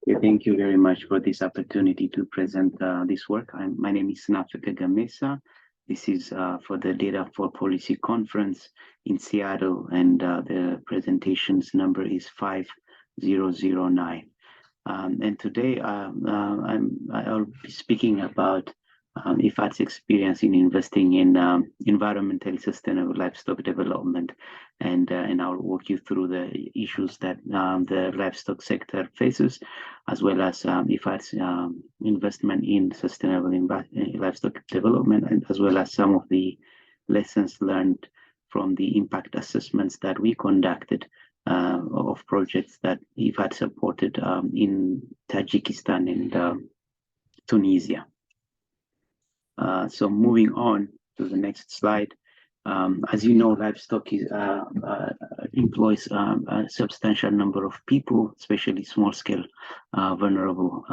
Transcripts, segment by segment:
Okay, thank you very much for this opportunity to present this work. My name is Sinafikeh Gemessa. This is for the Data for Policy Conference in Seattle, and the presentation's number is 5009. And today I'll be speaking about IFAD's experience in investing in environmentally sustainable livestock development, and I'll walk you through the issues that the livestock sector faces, as well as IFAD's investment in sustainable livestock development, and as well as some of the lessons learned from the impact assessments that we conducted of projects that IFAD supported in Tajikistan and Tunisia. So moving on to the next slide. As you know, livestock employs a substantial number of people, especially small-scale vulnerable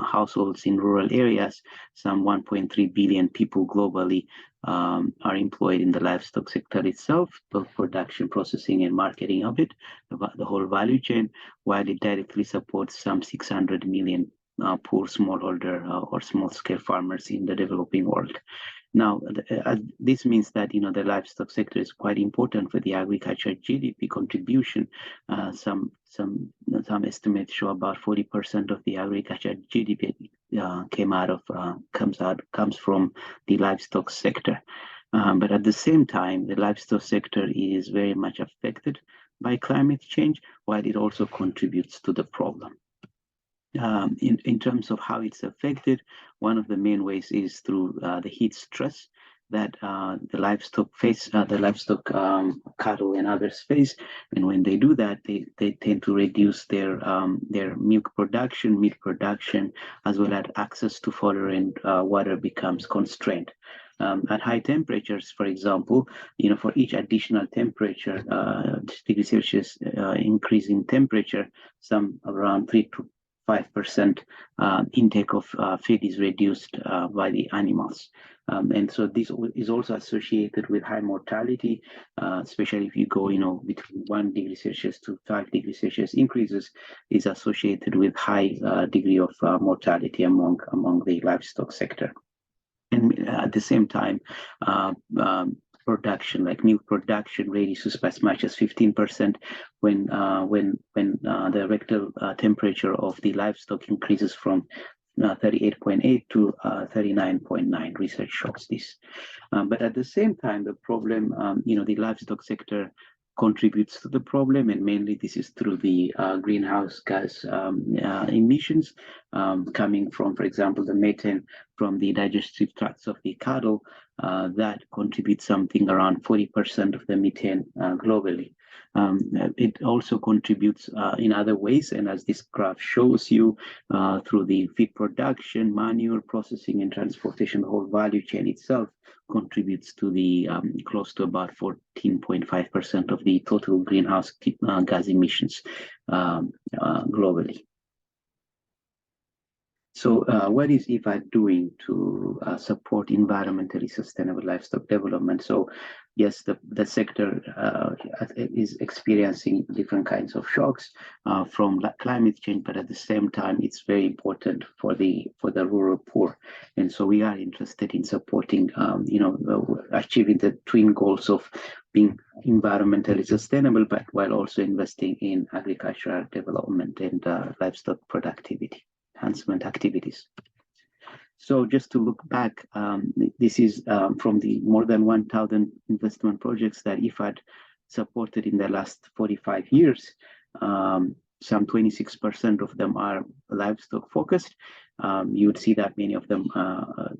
households in rural areas. Some 1.3 billion people globally are employed in the livestock sector itself, both production, processing, and marketing of it, the whole value chain, while it directly supports some 600 million poor smallholder or small-scale farmers in the developing world. Now, this means that the livestock sector is quite important for the agriculture GDP contribution. Some estimates show about 40% of the agriculture GDP comes from the livestock sector. But at the same time, the livestock sector is very much affected by climate change, while it also contributes to the problem. In terms of how it's affected, one of the main ways is through the heat stress that the livestock face, cattle and others face. And when they do that, they tend to reduce their milk production, meat production, as well as access to fodder and water becomes constrained. At high temperatures, for example, for each additional temperature, degrees Celsius increase in temperature, some around 3 to 5% intake of feed is reduced by the animals. And so this is also associated with high mortality, especially if you go, between 1 degree Celsius to 5 degrees Celsius increases is associated with high degree of mortality among the livestock sector. And at the same time, production, like milk production, reduces by as much as 15% when the rectal temperature of the livestock increases from 38.8 to 39.9. Research shows this. But at the same time, the problem, the livestock sector contributes to the problem, and mainly this is through the greenhouse gas emissions coming from, for example, the methane from the digestive tracts of the cattle that contributes something around 40% of the methane globally. It also contributes in other ways, and as this graph shows you, through the feed production, manure processing, and transportation, the whole value chain itself contributes to the close to about 14.5% of the total greenhouse gas emissions globally. So what is IFAD doing to support environmentally sustainable livestock development? So yes, the sector is experiencing different kinds of shocks from climate change, but at the same time, it's very important for the rural poor. And so we are interested in supporting, achieving the twin goals of being environmentally sustainable, but while also investing in agricultural development and livestock productivity enhancement activities. So just to look back, this is from the more than 1,000 investment projects that IFAD supported in the last 45 years. Some 26% of them are livestock focused. You would see that many of them,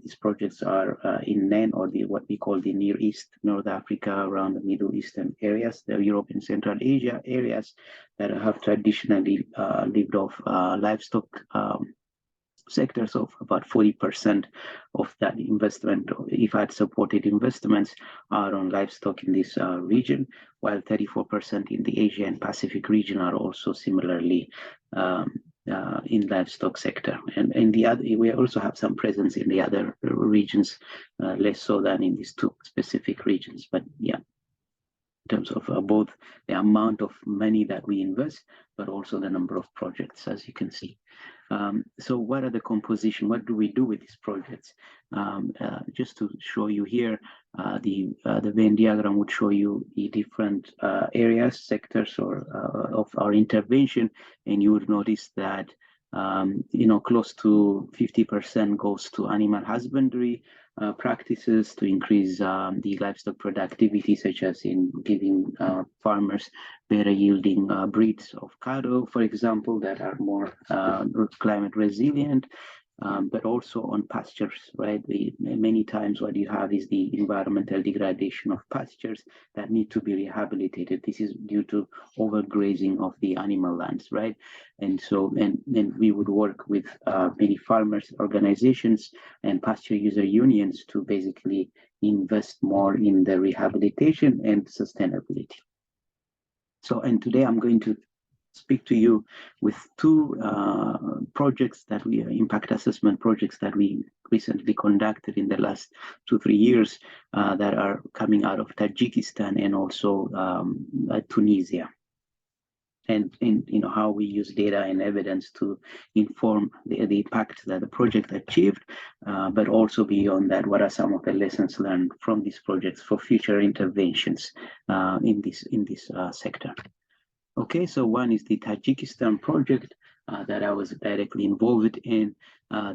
these projects are in NEN, or what we call the Near East, North Africa, around the Middle Eastern areas, the Europe and Central Asia areas that have traditionally lived off livestock sectors. Of about 40% of that investment, if I had supported investments, are on livestock in this region, while 34% in the Asia and Pacific region are also similarly in livestock sector. And in the other, we also have some presence in the other regions, less so than in these two specific regions, but yeah. in terms of both the amount of money that we invest, but also the number of projects, as you can see. So what are the composition? What do we do with these projects? Just to show you here, the Venn diagram would show you the different areas, sectors, or of our intervention, and you would notice that close to 50% goes to animal husbandry practices to increase the livestock productivity, such as in giving farmers better yielding breeds of cattle, for example, that are more climate resilient. But also on pastures, right? Many times what you have is the environmental degradation of pastures that need to be rehabilitated. This is due to overgrazing of the animal lands, right? And so, and we would work with many farmers organizations and pasture user unions to basically invest more in the rehabilitation and sustainability. So, and today I'm going to speak to you with two projects that we impact assessment projects that we recently conducted in the last 2-3 years that are coming out of Tajikistan and also Tunisia. And how we use data and evidence to inform the impact that the project achieved, but also beyond that, what are some of the lessons learned from these projects for future interventions in this sector. Okay, so one is the Tajikistan project that I was directly involved in.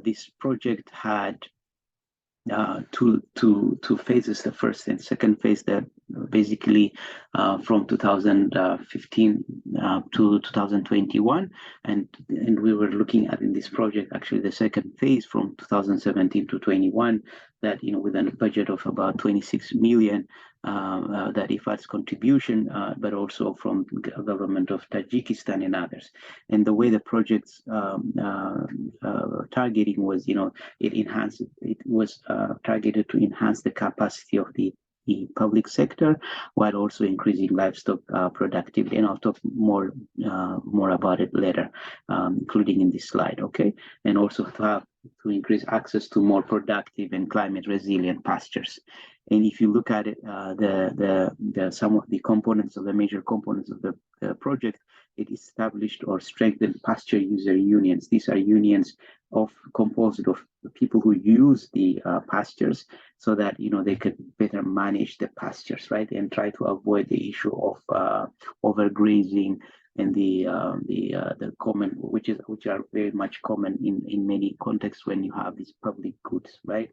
This project had two phases, the first and second phase, that basically from 2015 to 2021, and we were looking at in this project actually the second phase from 2017 to 21, that with a budget of about 26 million, that IFAD's contribution, but also from the government of Tajikistan and others. And the way the project's targeting was, it was targeted to enhance the capacity of the public sector while also increasing livestock productivity. And I'll talk more about it later, including in this slide. Okay, and also to increase access to more productive and climate resilient pastures. And if you look at it, some of the components of the major components of the project, it established or strengthened pasture user unions. These are unions composed of people who use the pastures, so that they could better manage the pastures, right, and try to avoid the issue of overgrazing and the common, which are very much common in many contexts when you have these public goods, right?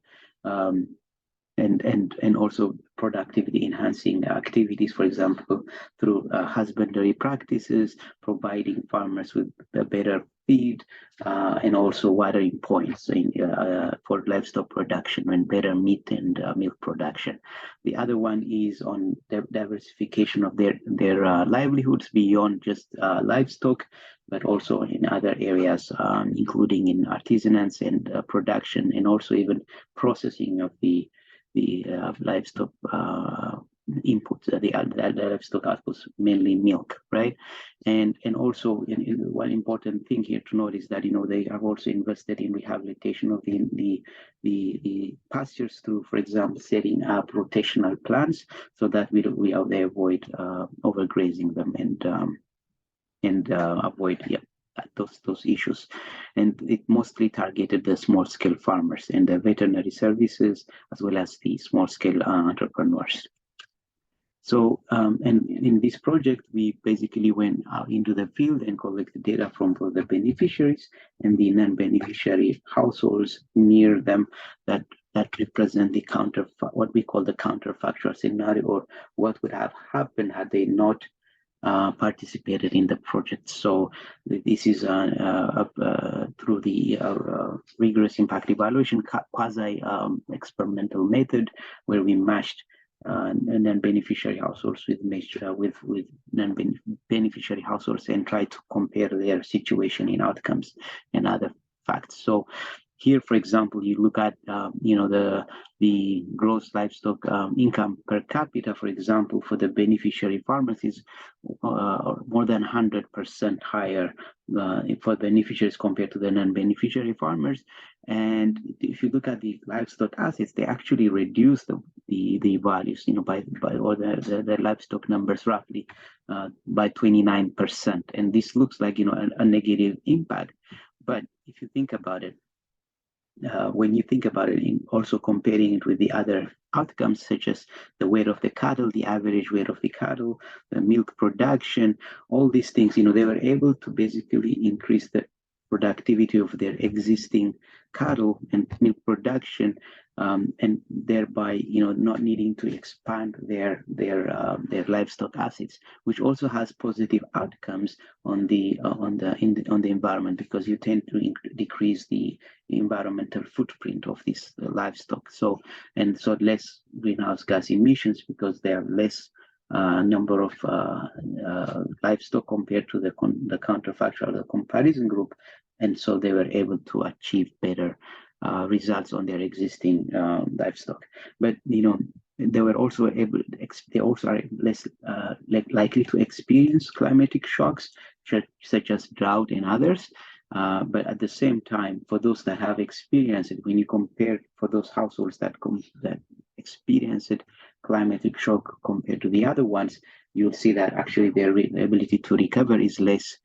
And also productivity enhancing activities, for example, through husbandry practices, providing farmers with a better feed, and also watering points for livestock production and better meat and milk production. The other one is on the diversification of their livelihoods beyond just livestock, but also in other areas, including in artisanals and production, and also even processing of the livestock inputs, the livestock outputs, mainly milk, right? And also one important thing here to note is that they have also invested in rehabilitation of the pastures through, for example, setting up rotational plants, so that they avoid overgrazing them and avoid those issues. And it mostly targeted the small-scale farmers and the veterinary services, as well as the small-scale entrepreneurs. So, and in this project, we basically went out into the field and collected data from both the beneficiaries and the non-beneficiary households near them that represent the what we call the counterfactual scenario, or what would have happened had they not participated in the project. So this is through the rigorous impact evaluation quasi experimental method, where we matched non-beneficiary households with non-beneficiary households and try to compare their situation in outcomes and other facts. So here, for example, you look at the gross livestock income per capita, for example, for the beneficiary farmers is more than 100% higher for beneficiaries compared to the non-beneficiary farmers. And if you look at the livestock assets, they actually reduce the values, by or the livestock numbers roughly by 29%. And this looks like a negative impact. But if you think about it, when you think about it, in also comparing it with the other outcomes, such as the weight of the cattle, the average weight of the cattle, the milk production, all these things, they were able to basically increase the productivity of their existing cattle and milk production, and thereby, not needing to expand their livestock assets, which also has positive outcomes on the environment, because you tend to decrease the environmental footprint of this livestock. So less greenhouse gas emissions, because there are less number of livestock compared to the counterfactual, the comparison group, and so they were able to achieve better results on their existing livestock. But they were also able. They also are less likely to experience climatic shocks, such as drought and others. But at the same time, for those that have experienced it, when you compare for those households that experience it, climatic shock compared to the other ones, you'll see that actually their ability to recover is less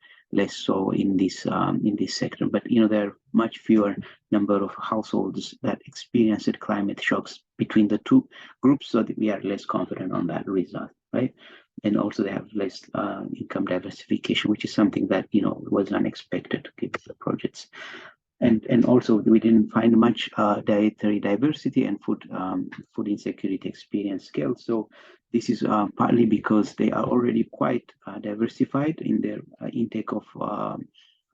so in this sector. But there are much fewer number of households that experience climate shocks between the two groups, so that we are less confident on that result, right? And also they have less income diversification, which is something that was unexpected given the projects. And also we didn't find much dietary diversity and food insecurity experience scale. So this is partly because they are already quite diversified in their intake of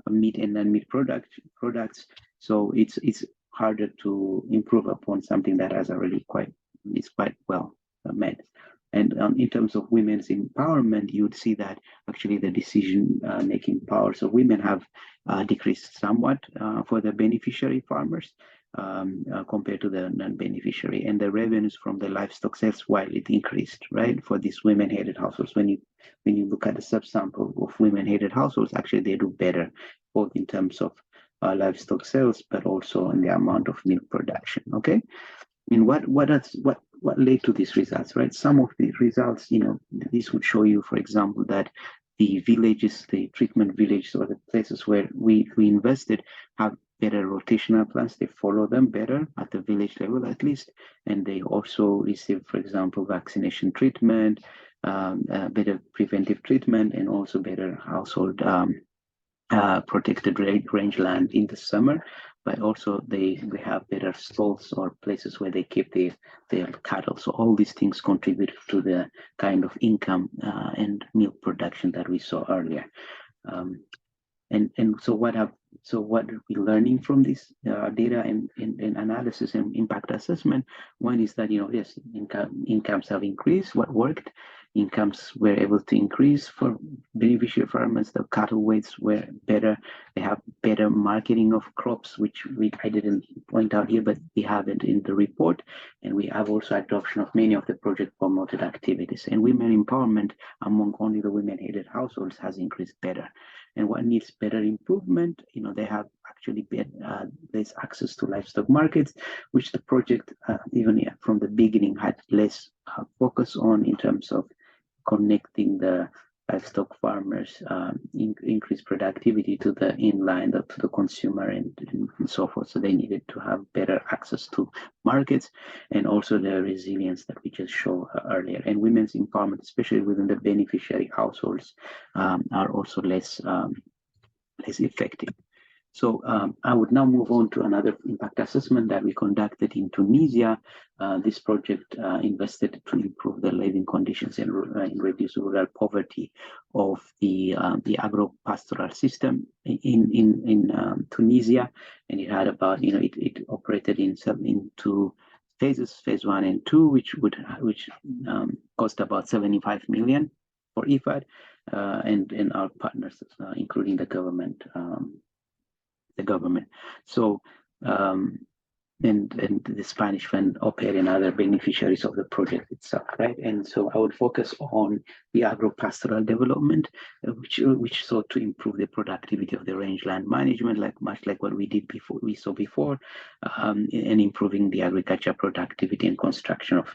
meat and non-meat products. So it's harder to improve upon something that has already quite well met. And in terms of women's empowerment, you would see that actually the decision-making powers of women have decreased somewhat for the beneficiary farmers compared to the non-beneficiary. And the revenues from the livestock sales, while it increased, right, for these women-headed households, when you look at the subsample of women-headed households, actually they do better, both in terms of livestock sales, but also in the amount of milk production. Okay. And what led to these results, right? Some of the results, this would show you, for example, that the villages, the treatment villages, or the places where we invested have better rotational plans. They follow them better at the village level, at least, and they also receive, for example, vaccination treatment, better preventive treatment, and also better household protected rangeland in the summer. But also they have better stalls or places where they keep their cattle. So all these things contribute to the kind of income and milk production that we saw earlier. So what are we learning from this data and analysis and impact assessment? One is that yes, incomes have increased. What worked? Incomes were able to increase for beneficiary farmers. The cattle weights were better. They have better marketing of crops, which I didn't point out here, but we have it in the report. And we have also adoption of many of the project promoted activities. And women empowerment among only the women-headed households has increased better. And what needs better improvement, they have actually less access to livestock markets, which the project, even from the beginning, had less focus on in terms of connecting the livestock farmers, increase productivity to the inline, to the consumer, and so forth. So they needed to have better access to markets, and also the resilience that we just showed earlier. And women's empowerment, especially within the beneficiary households, are also less effective. So I would now move on to another impact assessment that we conducted in Tunisia. This project invested to improve the living conditions and reduce rural poverty of the agro-pastoral system in Tunisia, and it had about it operated in two phases, phase 1 and 2, which cost about 75 million for IFAD and our partners, including the government. So and the Spanish fund operate and other beneficiaries of the project itself, right? And so I would focus on the agro-pastoral development, which sought to improve the productivity of the rangeland management, much like what we saw before, and improving the agriculture productivity and construction of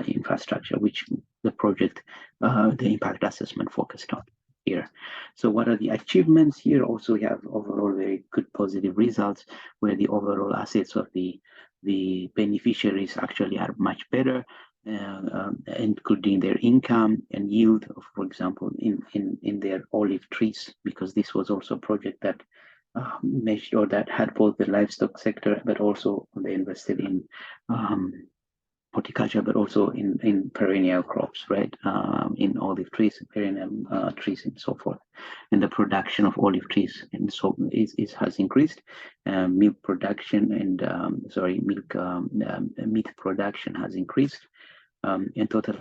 infrastructure, which the project, the impact assessment focused on here. So what are the achievements here? Also, we have overall very good positive results where the overall assets of the beneficiaries actually are much better, including their income and yield, for example, in their olive trees, because this was also a project that measured or that had both the livestock sector, but also they invested in horticulture, but also in perennial crops, right? In olive trees, perennial trees, and so forth. And the production of olive trees and so has increased. Milk production and meat production has increased. And total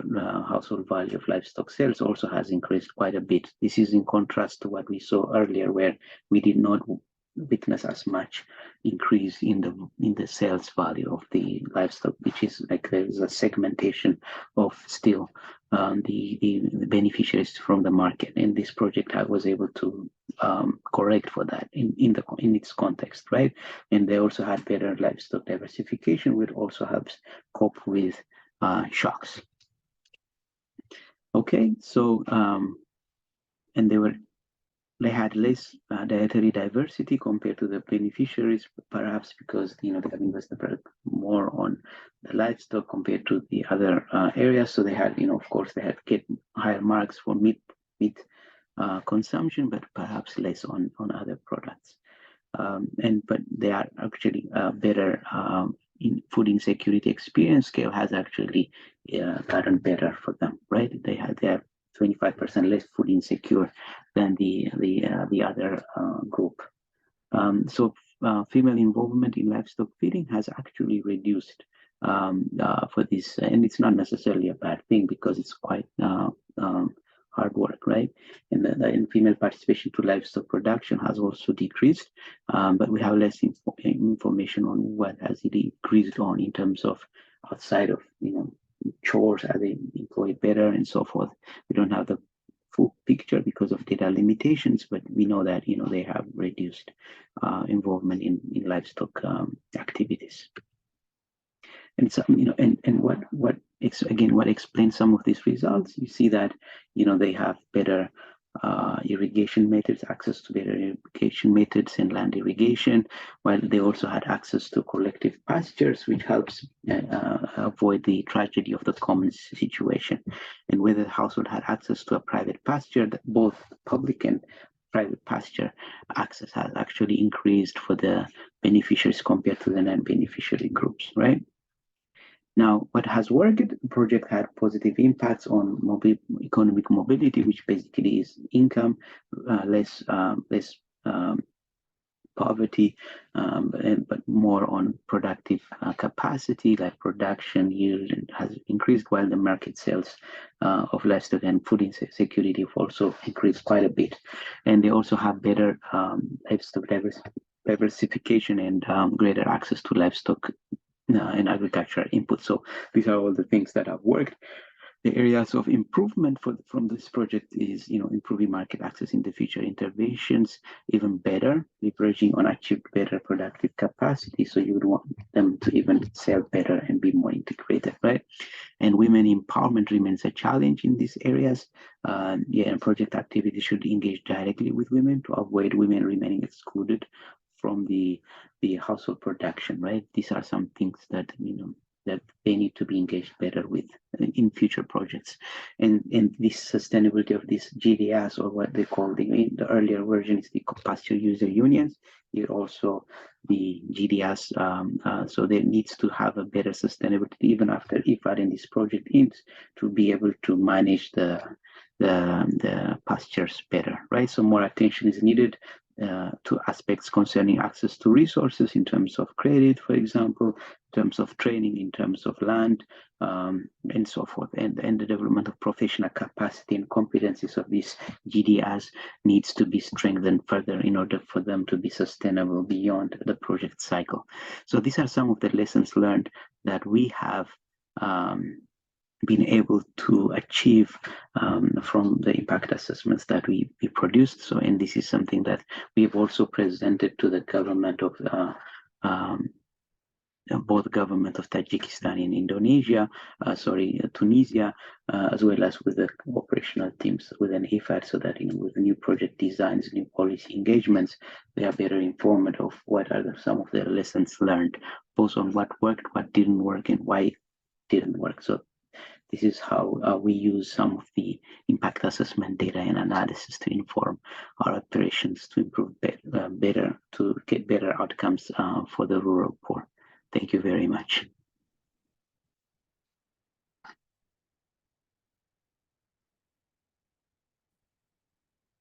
household value of livestock sales also has increased quite a bit. This is in contrast to what we saw earlier, where we did not witness as much increase in the sales value of the livestock, which is like there's a segmentation of still the beneficiaries from the market, and this project was able to correct for that in its context, right? And they also had better livestock diversification, which also helps cope with shocks. Okay, so and they had less dietary diversity compared to the beneficiaries, perhaps because they have invested more on the livestock compared to the other areas. So they had, of course, they had get higher marks for meat consumption, but perhaps less on other products. But they are actually better in food insecurity experience scale has actually gotten better for them, right? They have 25% less food insecure than the other group. So female involvement in livestock feeding has actually reduced for this, and it's not necessarily a bad thing because it's quite hard work, right? And female participation to livestock production has also decreased, but we have less information on what has it decreased on in terms of outside of chores, are they employed better and so forth. We don't have the full picture because of data limitations, but we know that they have reduced involvement in livestock activities. And so and what explains some of these results? You see that they have better irrigation methods, access to better irrigation methods and land irrigation, while they also had access to collective pastures, which helps avoid the tragedy of the commons situation. And whether the household had access to a private pasture, that both public and private pasture access has actually increased for the beneficiaries compared to the non-beneficiary groups, right? Now, what has worked, the project had positive impacts on economic mobility, which basically is income, less poverty, but more on productive capacity, like production yield has increased, while the market sales of livestock and food insecurity have also increased quite a bit. And they also have better livestock diversification and greater access to livestock and agricultural input. So these are all the things that have worked. The areas of improvement from this project is, improving market access in the future interventions, even better, leveraging on achieved better productive capacity. So you would want them to even sell better and be more integrated, right? And women empowerment remains a challenge in these areas. And project activity should engage directly with women to avoid women remaining excluded from the household production, right? These are some things that that they need to be engaged better with in future projects. And this sustainability of these GDS, or what they call the earlier version is the pasture user unions. Here also the GDS, so there needs to have a better sustainability even after IFAD and this project ends, to be able to manage the pastures better, right? So more attention is needed to aspects concerning access to resources in terms of credit, for example, terms of training, in terms of land, and so forth. And the development of professional capacity and competencies of these GDRs needs to be strengthened further in order for them to be sustainable beyond the project cycle. So these are some of the lessons learned that we have been able to achieve from the impact assessments that we produced. So, and this is something that we've also presented to the government of both government of Tajikistan and Indonesia, Tunisia, as well as with the operational teams within IFAD, so that with new project designs, new policy engagements, they are better informed of what are some of the lessons learned, both on what worked, what didn't work, and why it didn't work. So this is how we use some of the impact assessment data and analysis to inform our operations to improve better, to get better outcomes for the rural poor. Thank you very much.